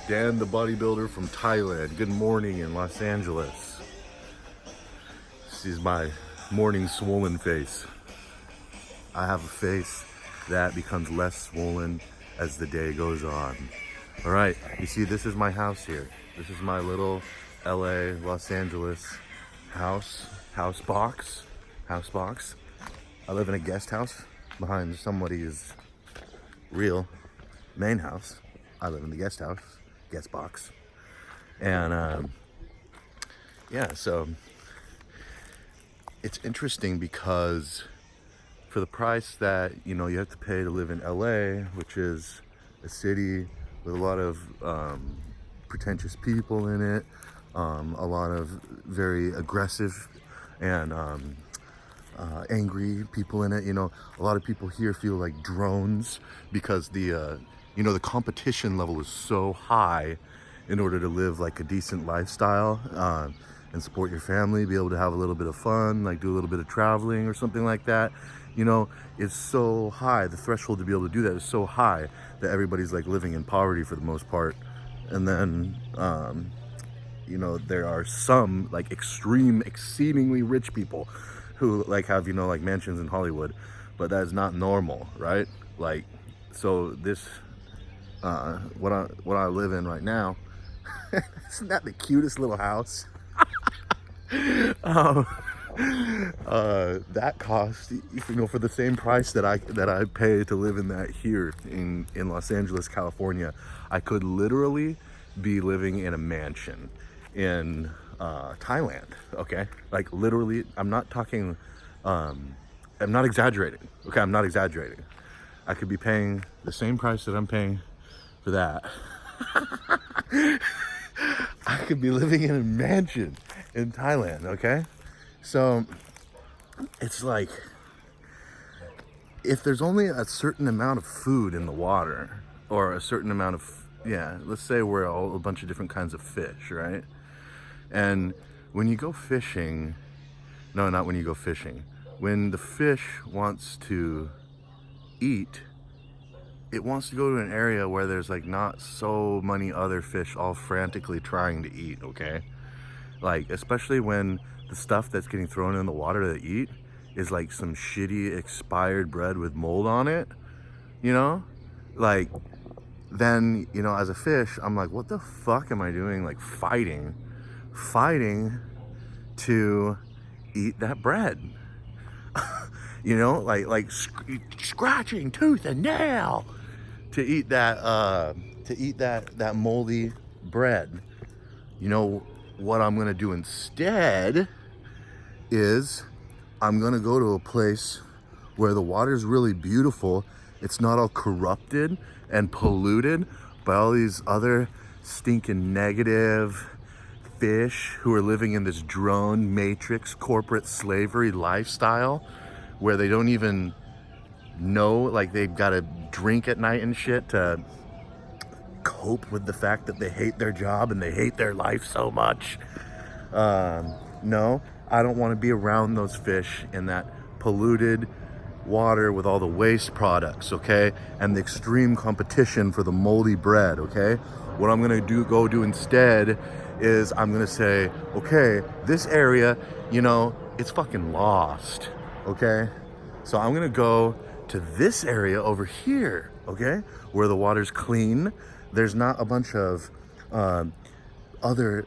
Dan the bodybuilder from Thailand. Good morning in Los Angeles. This is my morning swollen face. I have a face that becomes less swollen as the day goes on. All right, you see, this is my house here. This is my little LA, Los Angeles house box. I live in a guest house behind somebody's real main house. I live in the guest box. And yeah, so it's interesting because for the price that, you know, you have to pay to live in LA, which is a city with a lot of pretentious people in it, a lot of very aggressive and angry people in it. You know, a lot of people here feel like drones because the the competition level is so high in order to live like a decent lifestyle and support your family, be able to have a little bit of fun, like do a little bit of traveling or something like that. You know, it's so high. The threshold to be able to do that is so high that everybody's like living in poverty for the most part. And then, there are some like exceedingly rich people who like have, like mansions in Hollywood, but that is not normal, right? Like, so this, what I live in right now, isn't that the cutest little house? That cost, for the same price that I pay to live in that here in Los Angeles, California, I could literally be living in a mansion in Thailand. Okay, like literally, I'm not talking. I'm not exaggerating. Okay, I'm not exaggerating. I could be paying the same price that I'm paying for that. I could be living in a mansion in Thailand. Okay. So it's like, if there's only a certain amount of food in the water, or a certain amount of, let's say we're all a bunch of different kinds of fish, right? And when you go fishing, no, not when you go fishing, when the fish wants to eat, it wants to go to an area where there's like not so many other fish all frantically trying to eat, okay? Like, especially when the stuff that's getting thrown in the water to eat is like some shitty expired bread with mold on it, like, then, as a fish, I'm like, what the fuck am I doing? Like fighting to eat that bread, like scratching tooth and nail to eat that moldy bread. What I'm gonna do instead is I'm gonna go to a place where the water's really beautiful. It's not all corrupted and polluted by all these other stinking negative fish who are living in this drone matrix corporate slavery lifestyle where they don't even know, like, they've got to drink at night and shit to cope with the fact that they hate their job and they hate their life so much. No, I don't want to be around those fish in that polluted water with all the waste products, okay? And the extreme competition for the moldy bread, okay? What I'm gonna go do instead is I'm gonna say, okay, this area, it's fucking lost, okay? So I'm gonna go to this area over here, okay? Where the water's clean. There's not a bunch of other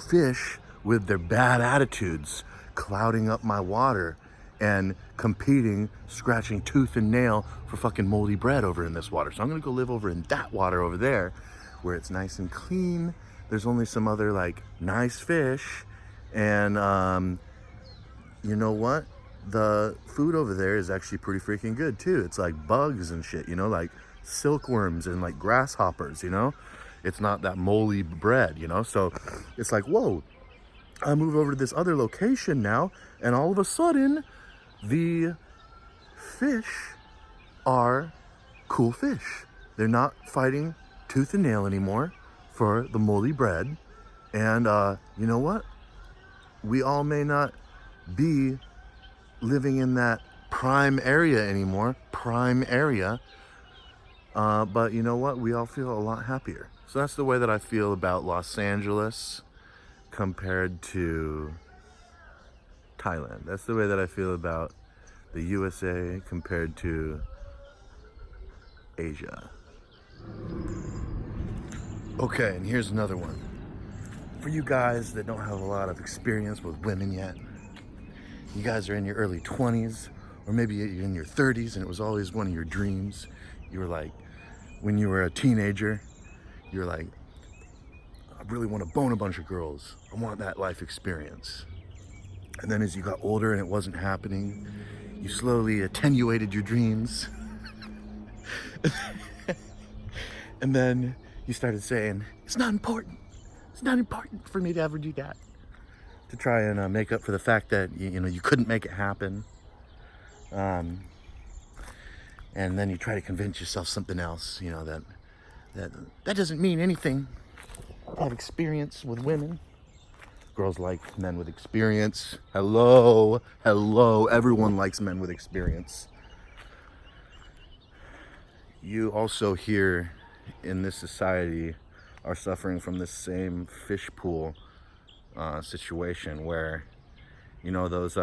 fish with their bad attitudes clouding up my water and competing, scratching tooth and nail for fucking moldy bread over in this water. So I'm gonna go live over in that water over there where it's nice and clean. There's only some other like nice fish. And you know what? The food over there is actually pretty freaking good too. It's like bugs and shit, like silkworms and like grasshoppers, It's not that moldy bread, So it's like, whoa, I move over to this other location now, and all of a sudden, the fish are cool fish. They're not fighting tooth and nail anymore for the moldy bread. And you know what? We all may not be living in that prime area anymore, But you know what? We all feel a lot happier. So that's the way that I feel about Los Angeles compared to Thailand. That's the way that I feel about the USA compared to Asia. Okay, and here's another one. For you guys that don't have a lot of experience with women yet, you guys are in your early 20s, or maybe you're in your 30s and it was always one of your dreams. You were like, when you were a teenager, you were like, I really want to bone a bunch of girls. I want that life experience. And then as you got older and it wasn't happening, you slowly attenuated your dreams. And then you started saying, it's not important. It's not important for me to ever do that. To try and make up for the fact that, you know, you couldn't make it happen. And then you try to convince yourself something else, you know, that doesn't mean anything. I have experience with women. Girls like men with experience. Hello, everyone likes men with experience. You also here in this society are suffering from the same fishpool situation where, you know, those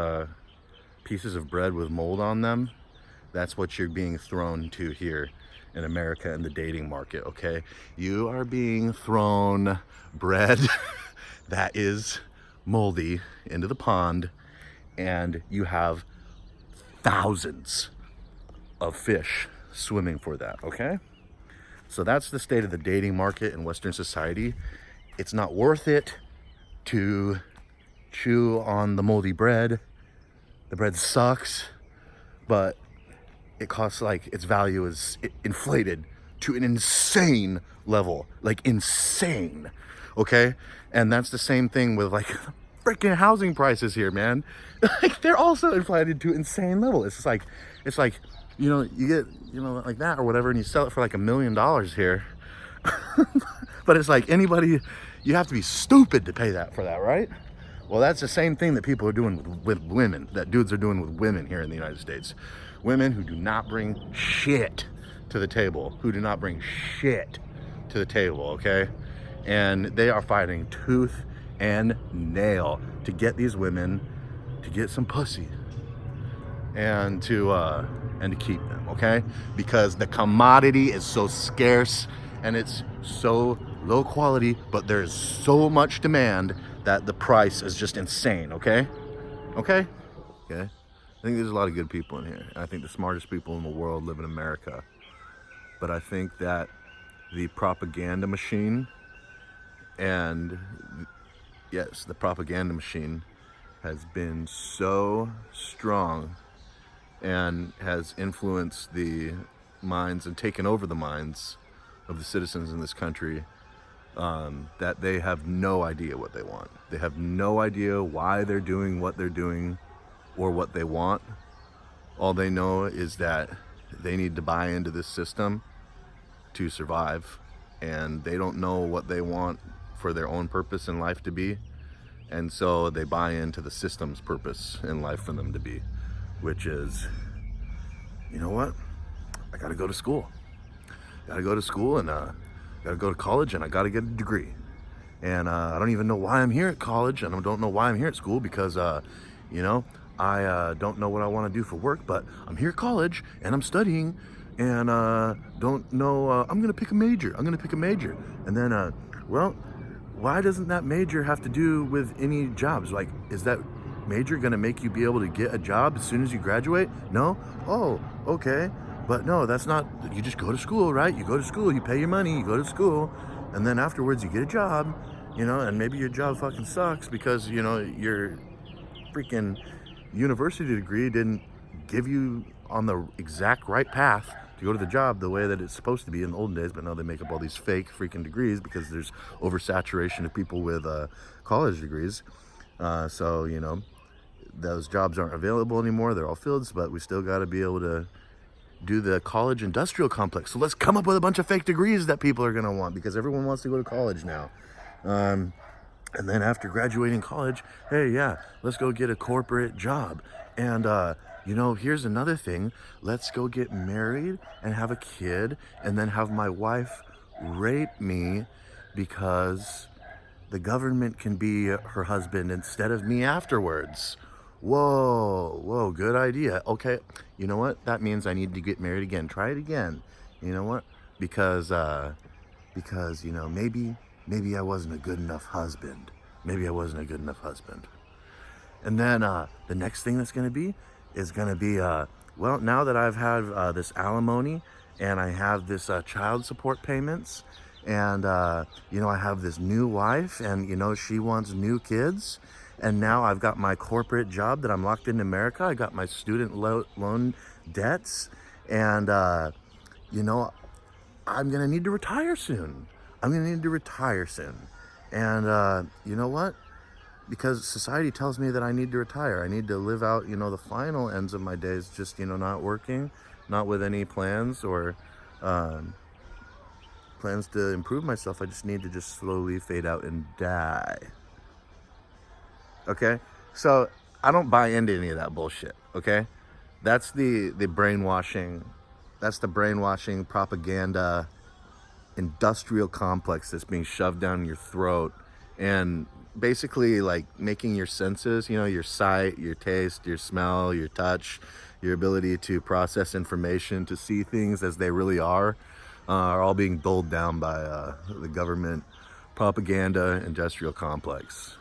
pieces of bread with mold on them, that's what you're being thrown to here in America in the dating market, okay? You are being thrown bread that is moldy into the pond, and you have thousands of fish swimming for that, okay? So that's the state of the dating market in Western society. It's not worth it to chew on the moldy bread. The bread sucks, but it costs, like, its value is inflated to an insane level, like insane, okay? And that's the same thing with, like, freaking housing prices here, man. Like, they're also inflated to insane level. It's like, you know, you get, you know, like that or whatever, and you sell it for like $1 million here. But it's like anybody, you have to be stupid to pay that for that, right? Well, that's the same thing that people are doing with women, that dudes are doing with women here in the United States. Women who do not bring shit to the table, okay? And they are fighting tooth and nail to get these women to get some pussy and to keep them, okay? Because the commodity is so scarce and it's so low quality, but there's so much demand that the price is just insane, okay? Okay? I think there's a lot of good people in here. I think the smartest people in the world live in America. But I think that the propaganda machine, and yes, the propaganda machine has been so strong and has influenced the minds and taken over the minds of the citizens in this country, that they have no idea what they want. They have no idea why they're doing what they're doing or what they want. All they know is that they need to buy into this system to survive, and they don't know what they want for their own purpose in life to be, and so they buy into the system's purpose in life for them to be, which is, you know what, I gotta go to school and gotta go to college, and I gotta get a degree, and I don't even know why I'm here at college, and I don't know why I'm here at school, because you know, I don't know what I want to do for work, but I'm here at college and I'm studying, and don't know, I'm gonna pick a major, and then well, why doesn't that major have to do with any jobs? Like, is that major gonna make you be able to get a job as soon as you graduate? No? Oh, okay. But no, that's not, you just go to school, right? You go to school, you pay your money, you go to school, and then afterwards you get a job, you know, and maybe your job fucking sucks because, you know, your freaking university degree didn't give you on the exact right path to go to the job the way that it's supposed to be in the olden days, but now they make up all these fake freaking degrees because there's oversaturation of people with college degrees. So, you know, those jobs aren't available anymore. They're all filled, but we still got to be able to do the college industrial complex. So let's come up with a bunch of fake degrees that people are going to want, because everyone wants to go to college now. And then after graduating college, hey, yeah, let's go get a corporate job. And you know, here's another thing. Let's go get married and have a kid and then have my wife rape me because the government can be her husband instead of me afterwards. Whoa, good idea. Okay, you know what? That means I need to get married again. Try it again. You know what? Because you know, maybe I wasn't a good enough husband. Maybe I wasn't a good enough husband. And then the next thing that's going to be is going to be, well, now that I've had this alimony and I have this child support payments and, you know, I have this new wife and, you know, she wants new kids. And now I've got my corporate job that I'm locked in America. I got my student loan debts. And, you know, I'm going to need to retire soon. And you know what? Because society tells me that I need to retire. I need to live out, you know, the final ends of my days just, you know, not working, not with any plans or plans to improve myself. I just need to just slowly fade out and die. Okay? So I don't buy into any of that bullshit, okay? That's the brainwashing, that's the brainwashing propaganda industrial complex that's being shoved down your throat and basically like making your senses, you know, your sight, your taste, your smell, your touch, your ability to process information, to see things as they really are all being dulled down by the government propaganda industrial complex.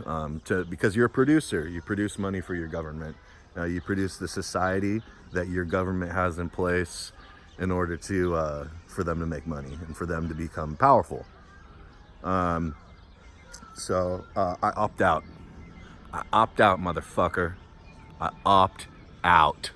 Because you're a producer, you produce money for your government. You produce the society that your government has in place in order to for them to make money and for them to become powerful. So I opt out. I opt out, motherfucker. I opt out.